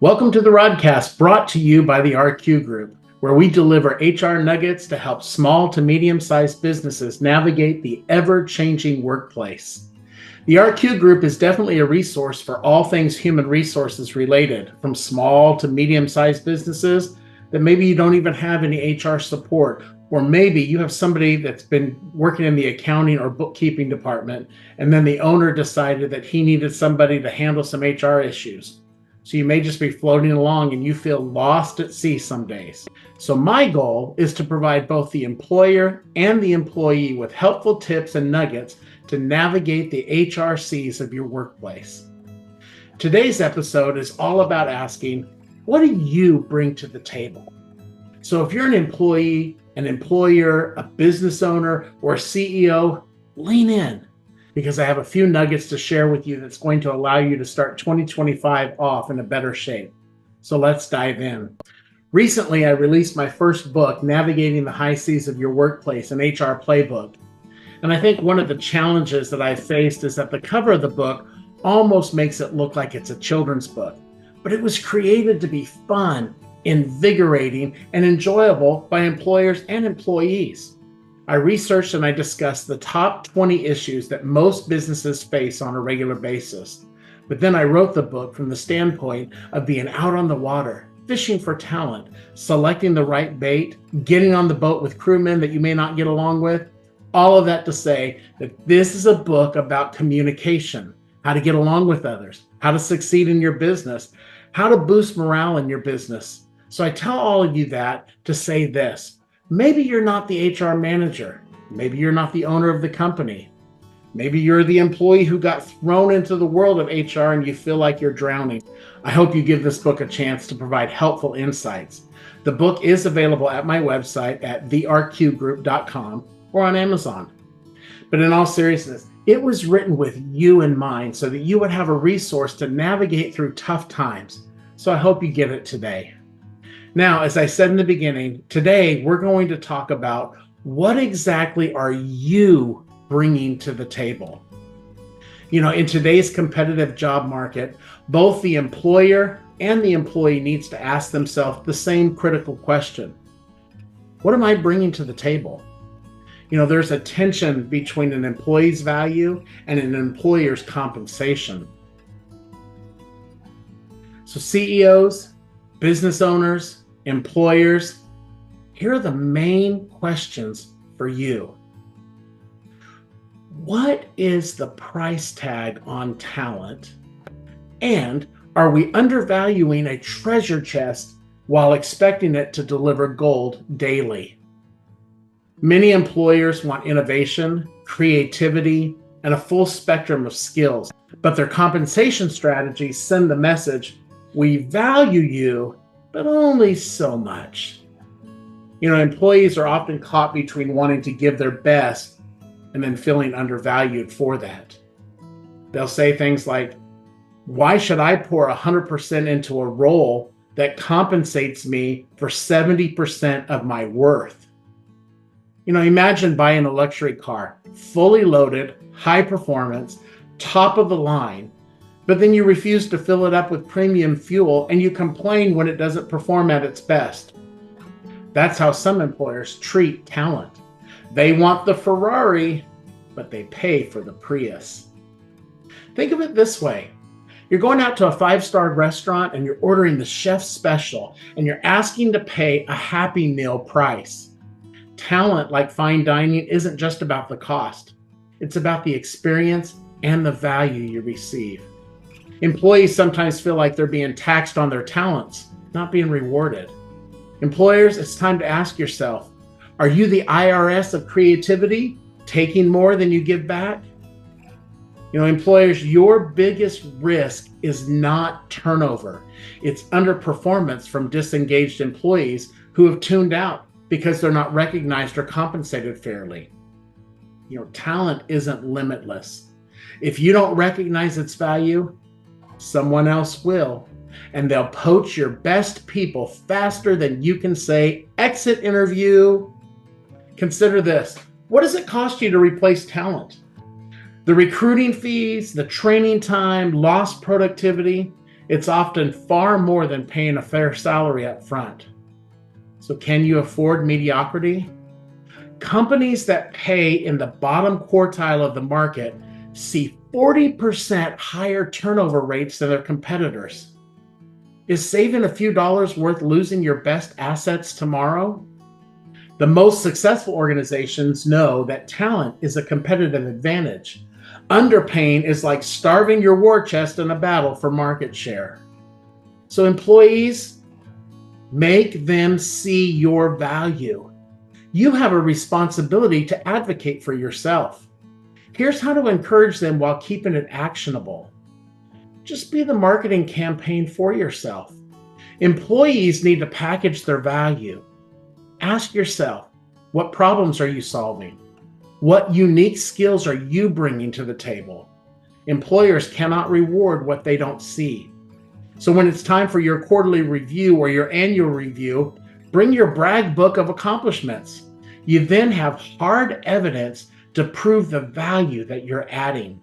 Welcome to the Rodcast, brought to you by the RQ Group, where we deliver HR nuggets to help small to medium-sized businesses navigate the ever-changing workplace. The RQ Group is definitely a resource for all things human resources related, from small to medium-sized businesses that maybe you don't even have any HR support, or maybe you have somebody that's been working in the accounting or bookkeeping department, and then the owner decided that he needed somebody to handle some HR issues. So you may just be floating along and you feel lost at sea some days. So my goal is to provide both the employer and the employee with helpful tips and nuggets to navigate the HRCs of your workplace. Today's episode is all about asking, what do you bring to the table? So if you're an employee, an employer, a business owner, or a CEO, lean in, because I have a few nuggets to share with you that's going to allow you to start 2025 off in a better shape. So let's dive in. Recently, I released my first book, Navigating the High Seas of Your Workplace, an HR Playbook. And I think one of the challenges that I've faced is that the cover of the book almost makes it look like it's a children's book. But it was created to be fun, invigorating, and enjoyable by employers and employees. I researched and I discussed the top 20 issues that most businesses face on a regular basis. But then I wrote the book from the standpoint of being out on the water, fishing for talent, selecting the right bait, getting on the boat with crewmen that you may not get along with. All of that to say that this is a book about communication, how to get along with others, how to succeed in your business, how to boost morale in your business. So I tell all of you that to say this. Maybe you're not the HR manager. Maybe you're not the owner of the company. Maybe you're the employee who got thrown into the world of HR and you feel like you're drowning. I hope you give this book a chance to provide helpful insights. The book is available at my website at therqgroup.com or on Amazon. But in all seriousness, it was written with you in mind so that you would have a resource to navigate through tough times. So I hope you get it today. Now, as I said in the beginning, today we're going to talk about what exactly are you bringing to the table? You know, in today's competitive job market, both the employer and the employee needs to ask themselves the same critical question. What am I bringing to the table? You know, there's a tension between an employee's value and an employer's compensation. So CEOs, business owners, employers, here are the main questions for you. What is the price tag on talent? And are we undervaluing a treasure chest while expecting it to deliver gold daily? Many employers want innovation, creativity, and a full spectrum of skills, but their compensation strategies send the message, we value you, but only so much. You know, employees are often caught between wanting to give their best and then feeling undervalued for that. They'll say things like, why should I pour 100% into a role that compensates me for 70% of my worth? You know, imagine buying a luxury car, fully loaded, high performance, top of the line, but then you refuse to fill it up with premium fuel and you complain when it doesn't perform at its best. That's how some employers treat talent. They want the Ferrari, but they pay for the Prius. Think of it this way. You're going out to a 5-star restaurant and you're ordering the chef's special and you're asking to pay a Happy Meal price. Talent, like fine dining, isn't just about the cost. It's about the experience and the value you receive. Employees sometimes feel like they're being taxed on their talents, not being rewarded. Employers, it's time to ask yourself, are you the IRS of creativity, taking more than you give back? You know, employers, your biggest risk is not turnover. It's underperformance from disengaged employees who have tuned out because they're not recognized or compensated fairly. You know, talent isn't limitless. If you don't recognize its value, someone else will, and they'll poach your best people faster than you can say, exit interview. Consider this. What does it cost you to replace talent? The recruiting fees, the training time, lost productivity, It's often far more than paying a fair salary up front. So can you afford mediocrity? Companies that pay in the bottom quartile of the market see 40% higher turnover rates than their competitors. Is saving a few dollars worth losing your best assets tomorrow? The most successful organizations know that talent is a competitive advantage. Underpaying is like starving your war chest in a battle for market share. So employees, make them see your value. You have a responsibility to advocate for yourself. Here's how to encourage them while keeping it actionable. Just be the marketing campaign for yourself. Employees need to package their value. Ask yourself, what problems are you solving? What unique skills are you bringing to the table? Employers cannot reward what they don't see. So when it's time for your quarterly review or your annual review, bring your brag book of accomplishments. You then have hard evidence to prove the value that you're adding.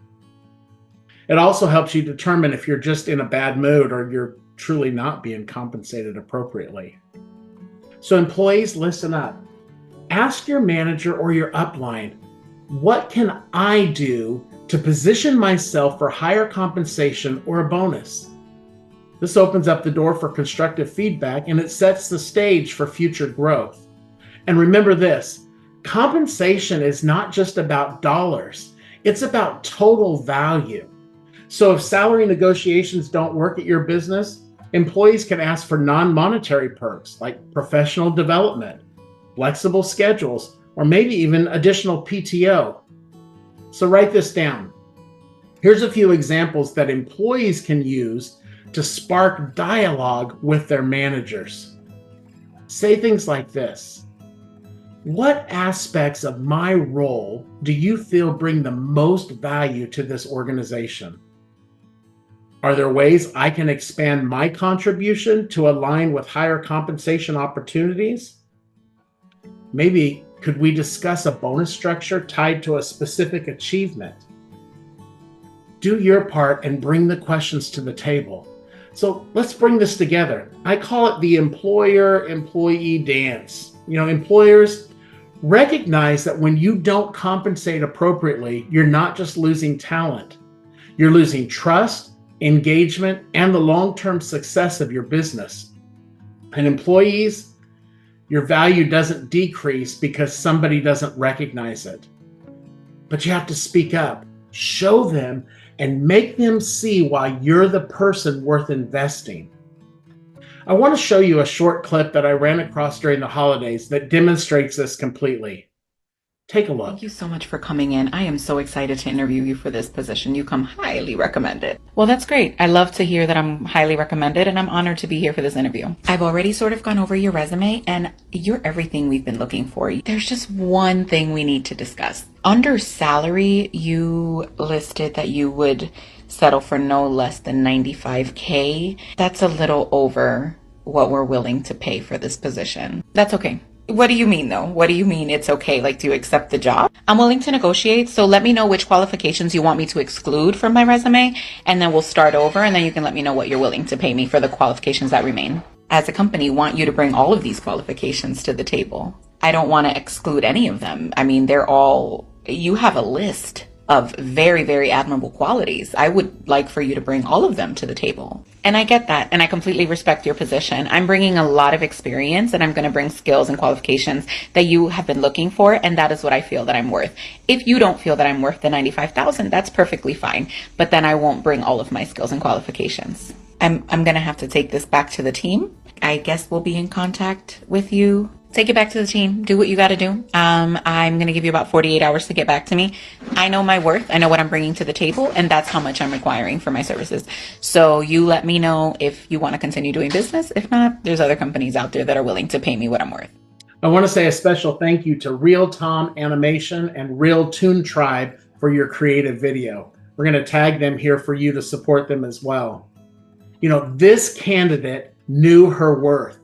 It also helps you determine if you're just in a bad mood or you're truly not being compensated appropriately. So employees, listen up. Ask your manager or your upline, what can I do to position myself for higher compensation or a bonus? This opens up the door for constructive feedback and it sets the stage for future growth. And remember this, compensation is not just about dollars, it's about total value. So if salary negotiations don't work at your business, employees can ask for non-monetary perks like professional development, flexible schedules, or maybe even additional PTO. So write this down. Here's a few examples that employees can use to spark dialogue with their managers. Say things like this. What aspects of my role do you feel bring the most value to this organization? Are there ways I can expand my contribution to align with higher compensation opportunities? Maybe could we discuss a bonus structure tied to a specific achievement? Do your part and bring the questions to the table. So let's bring this together. I call it the employer-employee dance. Employers recognize that when you don't compensate appropriately, you're not just losing talent. You're losing trust, engagement, and the long-term success of your business. And employees, your value doesn't decrease because somebody doesn't recognize it. But you have to speak up, show them, and make them see why you're the person worth investing. I want to show you a short clip that I ran across during the holidays that demonstrates this completely. Take a look. Thank you so much for coming in. I am so excited to interview you for this position. You come highly recommended. Well, that's great. I love to hear that I'm highly recommended, and I'm honored to be here for this interview. I've already sort of gone over your resume, and you're everything we've been looking for. There's just one thing we need to discuss. Under salary, you listed that you would settle for no less than $95K. That's a little over what we're willing to pay for this position. That's okay. What do you mean though? What do you mean it's okay? Like, do you accept the job? I'm willing to negotiate. So let me know which qualifications you want me to exclude from my resume, and then we'll start over, and then you can let me know what you're willing to pay me for the qualifications that remain. As a company, want you to bring all of these qualifications to the table. I don't want to exclude any of them. I mean, you have a list of very, very admirable qualities. I would like for you to bring all of them to the table. And I get that, and I completely respect your position. I'm bringing a lot of experience, and I'm going to bring skills and qualifications that you have been looking for, and that is what I feel that I'm worth. If you don't feel that I'm worth the $95,000, that's perfectly fine, but then I won't bring all of my skills and qualifications. I'm going to have to take this back to the team. I guess we'll be in contact with you. Take it back to the team. Do what you got to do. I'm going to give you about 48 hours to get back to me. I know my worth. I know what I'm bringing to the table, and that's how much I'm requiring for my services. So you let me know if you want to continue doing business. If not, there's other companies out there that are willing to pay me what I'm worth. I want to say a special thank you to Real Tom Animation and Real Toon Tribe for your creative video. We're going to tag them here for you to support them as well. This candidate knew her worth,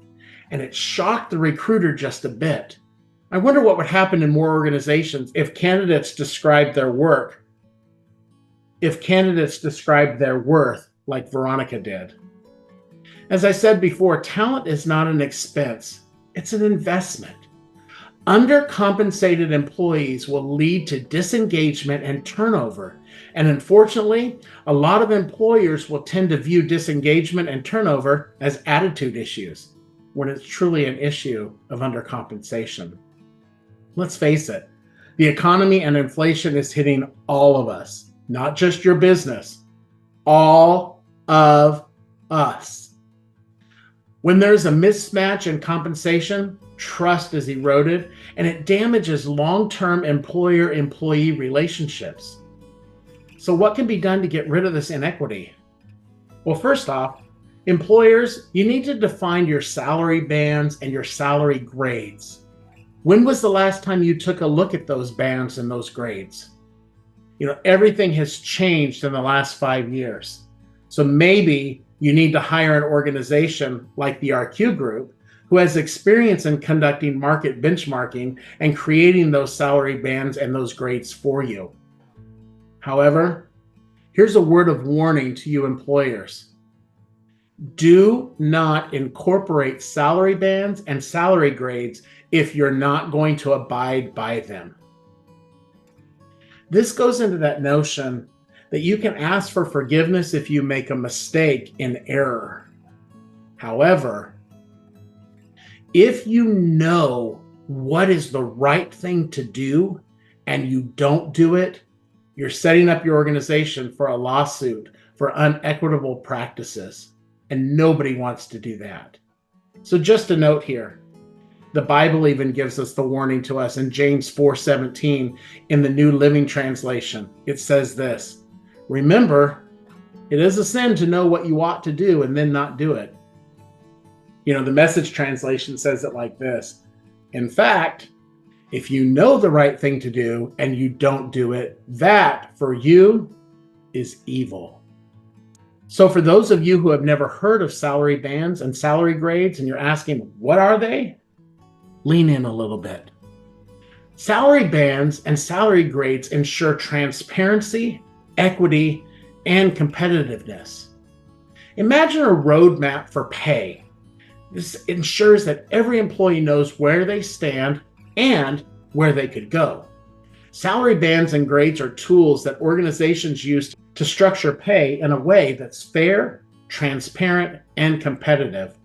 and it shocked the recruiter just a bit. I wonder what would happen in more organizations if candidates described their worth like Veronica did. As I said before, talent is not an expense, it's an investment. Undercompensated employees will lead to disengagement and turnover. And unfortunately, a lot of employers will tend to view disengagement and turnover as attitude issues, when it's truly an issue of undercompensation. Let's face it, the economy and inflation is hitting all of us, not just your business, all of us. When there's a mismatch in compensation, trust is eroded and it damages long-term employer-employee relationships. So what can be done to get rid of this inequity? Well, first off, employers, you need to define your salary bands and your salary grades. When was the last time you took a look at those bands and those grades? Everything has changed in the last 5 years. So maybe you need to hire an organization like the RQ Group who has experience in conducting market benchmarking and creating those salary bands and those grades for you. However, here's a word of warning to you employers. Do not incorporate salary bands and salary grades if you're not going to abide by them. This goes into that notion that you can ask for forgiveness if you make a mistake in error. However, if you know what is the right thing to do and you don't do it, you're setting up your organization for a lawsuit for unequitable practices, and nobody wants to do that. So just a note here, the Bible even gives us the warning to us in James 4:17 in the New Living Translation. It says this, remember, it is a sin to know what you ought to do and then not do it. The Message translation says it like this. In fact, if you know the right thing to do and you don't do it, that for you is evil. So for those of you who have never heard of salary bands and salary grades and you're asking, what are they? Lean in a little bit. Salary bands and salary grades ensure transparency, equity, and competitiveness. Imagine a roadmap for pay. This ensures that every employee knows where they stand and where they could go. Salary bands and grades are tools that organizations use to structure pay in a way that's fair, transparent, and competitive.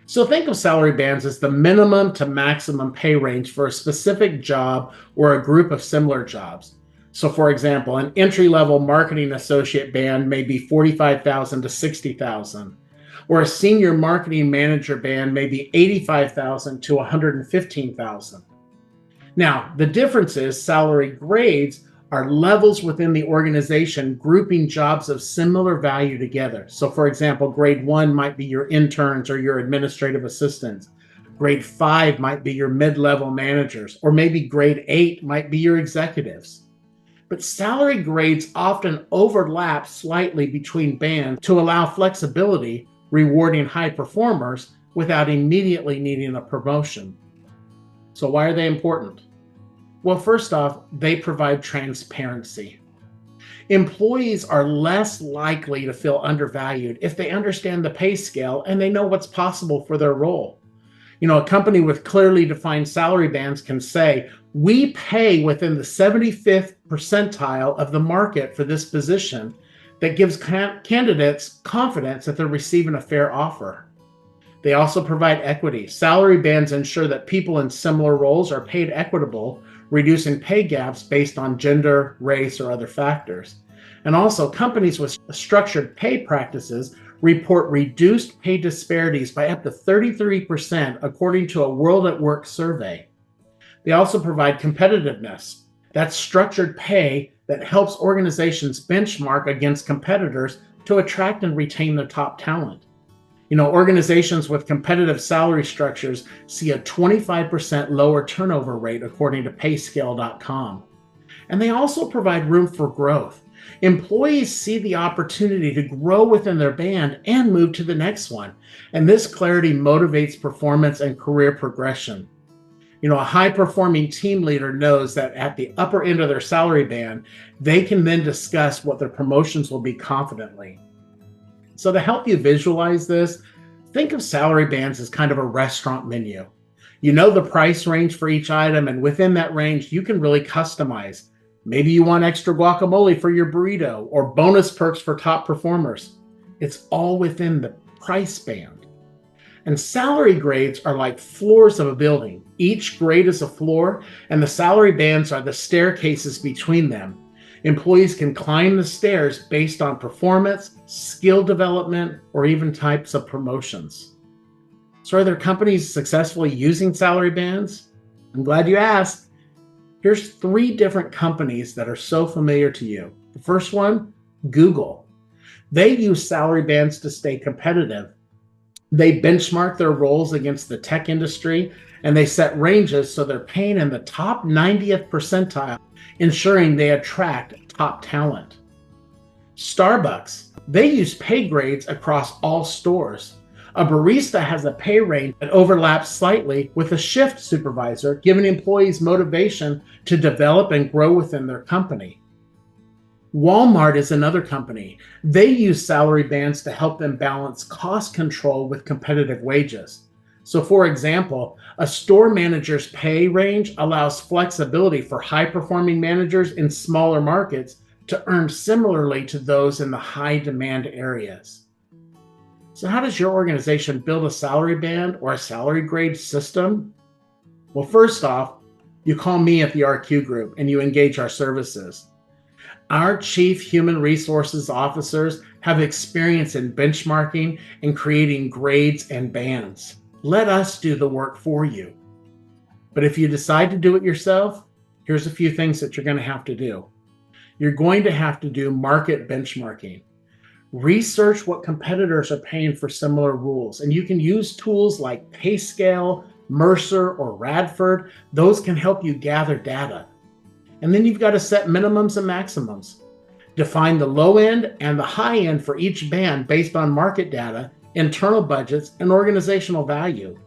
So think of salary bands as the minimum to maximum pay range for a specific job or a group of similar jobs. So for example, an entry-level marketing associate band may be $45,000 to $60,000. Or a senior marketing manager band may be $85,000 to $115,000. Now, the difference is salary grades are levels within the organization grouping jobs of similar value together. So for example, grade 1 might be your interns or your administrative assistants. Grade 5 might be your mid-level managers, or maybe grade 8 might be your executives. But salary grades often overlap slightly between bands to allow flexibility, rewarding high performers without immediately needing a promotion. So why are they important? Well, first off, they provide transparency. Employees are less likely to feel undervalued if they understand the pay scale and they know what's possible for their role. A company with clearly defined salary bands can say, we pay within the 75th percentile of the market for this position. That gives candidates confidence that they're receiving a fair offer. They also provide equity. Salary bands ensure that people in similar roles are paid equitable, reducing pay gaps based on gender, race, or other factors. And also, companies with structured pay practices report reduced pay disparities by up to 33%, according to a World at Work survey. They also provide competitiveness. That's structured pay that helps organizations benchmark against competitors to attract and retain their top talent. Organizations with competitive salary structures see a 25% lower turnover rate, according to payscale.com. And they also provide room for growth. Employees see the opportunity to grow within their band and move to the next one. And this clarity motivates performance and career progression. A high-performing team leader knows that at the upper end of their salary band, they can then discuss what their promotions will be confidently. So to help you visualize this, think of salary bands as kind of a restaurant menu. You know the price range for each item, and within that range, you can really customize. Maybe you want extra guacamole for your burrito or bonus perks for top performers. It's all within the price band. And salary grades are like floors of a building. Each grade is a floor, and the salary bands are the staircases between them. Employees can climb the stairs based on performance, skill development, or even types of promotions. So are there companies successfully using salary bands? I'm glad you asked. Here's 3 different companies that are so familiar to you. The first one, Google. They use salary bands to stay competitive. They benchmark their roles against the tech industry, and they set ranges so they're paying in the top 90th percentile, ensuring they attract top talent. Starbucks, they use pay grades across all stores. A barista has a pay range that overlaps slightly with a shift supervisor, giving employees motivation to develop and grow within their company. Walmart is another company. They use salary bands to help them balance cost control with competitive wages. So for example, a store manager's pay range allows flexibility for high-performing managers in smaller markets to earn similarly to those in the high-demand areas. So how does your organization build a salary band or a salary grade system? Well, first off, you call me at the RQ Group and you engage our services. Our Chief Human Resources Officers have experience in benchmarking and creating grades and bands. Let us do the work for you. But if you decide to do it yourself, here's a few things that you're going to have to do. You're going to have to do market benchmarking. Research what competitors are paying for similar rules, and you can use tools like PayScale, Mercer, or Radford. Those can help you gather data. And then you've got to set minimums and maximums. Define the low end and the high end for each band based on market data, internal budgets, and organizational value.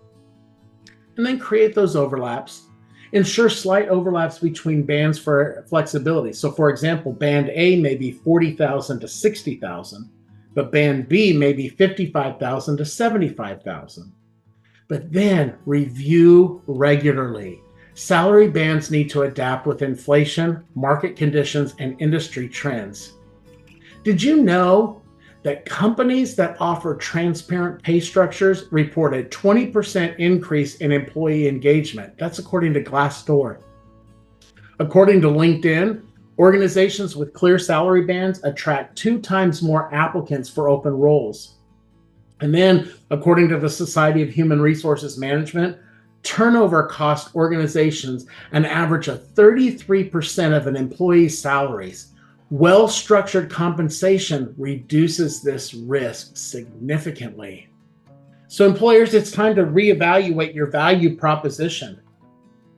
And then create those overlaps. Ensure slight overlaps between bands for flexibility. So for example, band A may be 40,000 to 60,000, but band B may be 55,000 to 75,000. But then review regularly. Salary bands need to adapt with inflation, market conditions, and industry trends. Did you know that companies that offer transparent pay structures report a 20% increase in employee engagement? That's according to Glassdoor. According to LinkedIn, organizations with clear salary bands attract 2 times more applicants for open roles. And then, according to the Society of Human Resources Management, turnover cost organizations an average of 33% of an employee's salaries. Well-structured compensation reduces this risk significantly. So employers, it's time to reevaluate your value proposition.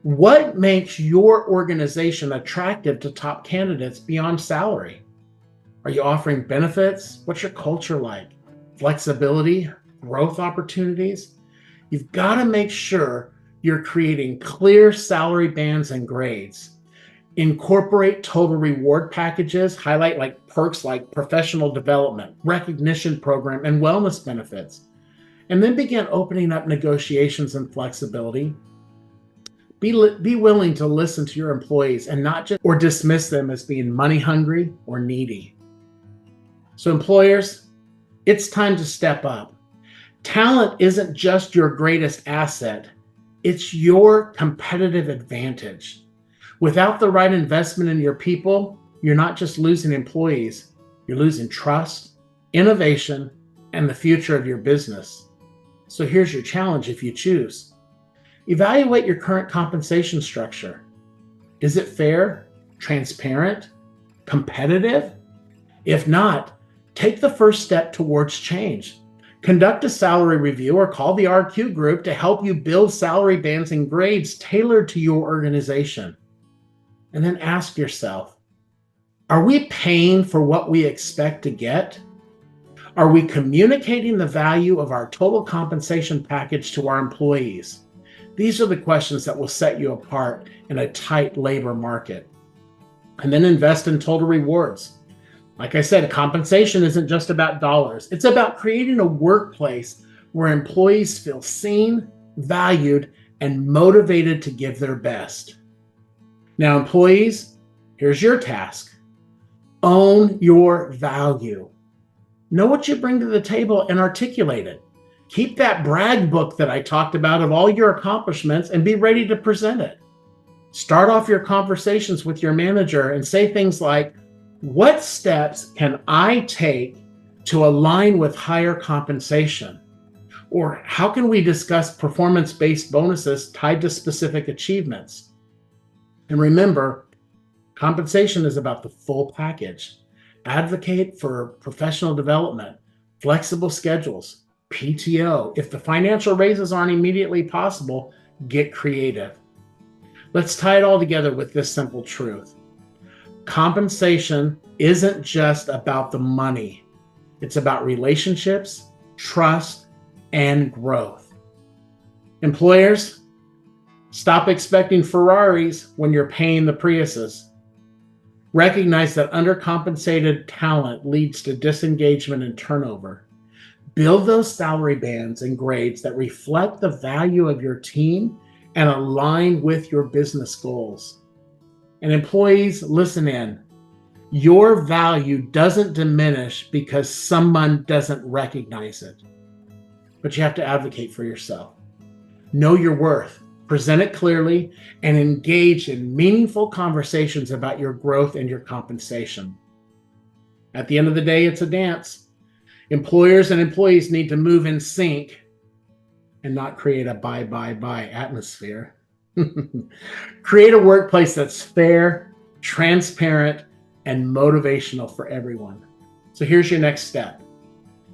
What makes your organization attractive to top candidates beyond salary? Are you offering benefits? What's your culture like? Flexibility, growth opportunities? You've got to make sure you're creating clear salary bands and grades. Incorporate total reward packages, highlight like perks like professional development, recognition program, and wellness benefits. And then begin opening up negotiations and flexibility. Be willing to listen to your employees and not just or dismiss them as being money hungry or needy. So employers, it's time to step up. Talent isn't just your greatest asset, it's your competitive advantage. Without the right investment in your people, you're not just losing employees, you're losing trust, innovation, and the future of your business. So here's your challenge if you choose. Evaluate your current compensation structure. Is it fair, transparent, competitive? If not, take the first step towards change. Conduct a salary review or call the RQ Group to help you build salary bands and grades tailored to your organization. And then ask yourself, are we paying for what we expect to get? Are we communicating the value of our total compensation package to our employees? These are the questions that will set you apart in a tight labor market. And then invest in total rewards. Like I said, compensation isn't just about dollars. It's about creating a workplace where employees feel seen, valued, and motivated to give their best. Now, employees, here's your task. Own your value. Know what you bring to the table and articulate it. Keep that brag book that I talked about of all your accomplishments and be ready to present it. Start off your conversations with your manager and say things like, what steps can I take to align with higher compensation? Or how can we discuss performance-based bonuses tied to specific achievements? And remember, compensation is about the full package. Advocate for professional development, flexible schedules, PTO. If the financial raises aren't immediately possible, get creative. Let's tie it all together with this simple truth. Compensation isn't just about the money. It's about relationships, trust, and growth. Employers, stop expecting Ferraris when you're paying the Priuses. Recognize that undercompensated talent leads to disengagement and turnover. Build those salary bands and grades that reflect the value of your team and align with your business goals. And employees, listen in. Your value doesn't diminish because someone doesn't recognize it. But you have to advocate for yourself. Know your worth, present it clearly, and engage in meaningful conversations about your growth and your compensation. At the end of the day, it's a dance. Employers and employees need to move in sync and not create a buy atmosphere. Create a workplace that's fair, transparent, and motivational for everyone. So here's your next step.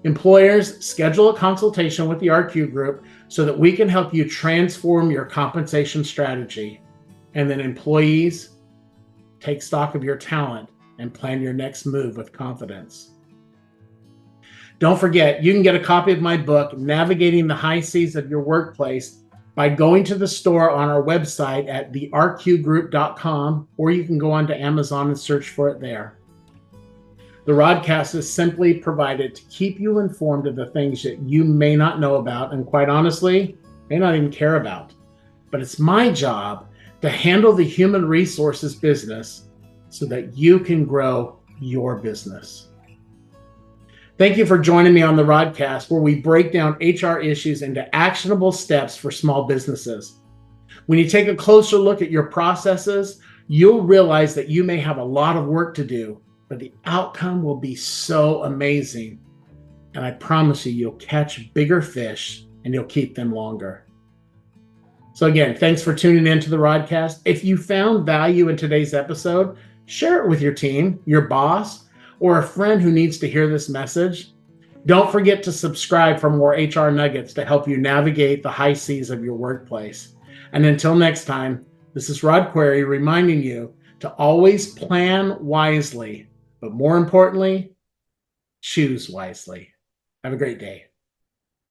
Employers, schedule a consultation with the RQ group so that we can help you transform your compensation strategy. And then employees, take stock of your talent and plan your next move with confidence. Don't forget, you can get a copy of my book, Navigating the High Seas of Your Workplace, by going to the store on our website at therqgroup.com, or you can go onto Amazon and search for it there. The Rodcast is simply provided to keep you informed of the things that you may not know about and, quite honestly, may not even care about. But it's my job to handle the human resources business so that you can grow your business. Thank you for joining me on the Rodcast, where we break down HR issues into actionable steps for small businesses. When you take a closer look at your processes, you'll realize that you may have a lot of work to do, but the outcome will be so amazing. And I promise you, you'll catch bigger fish and you'll keep them longer. So again, thanks for tuning in to the Rodcast. If you found value in today's episode, share it with your team, your boss, or a friend who needs to hear this message. Don't forget to subscribe for more HR nuggets to help you navigate the high seas of your workplace. And until next time, this is Rod Query reminding you to always plan wisely, but more importantly, choose wisely. Have a great day.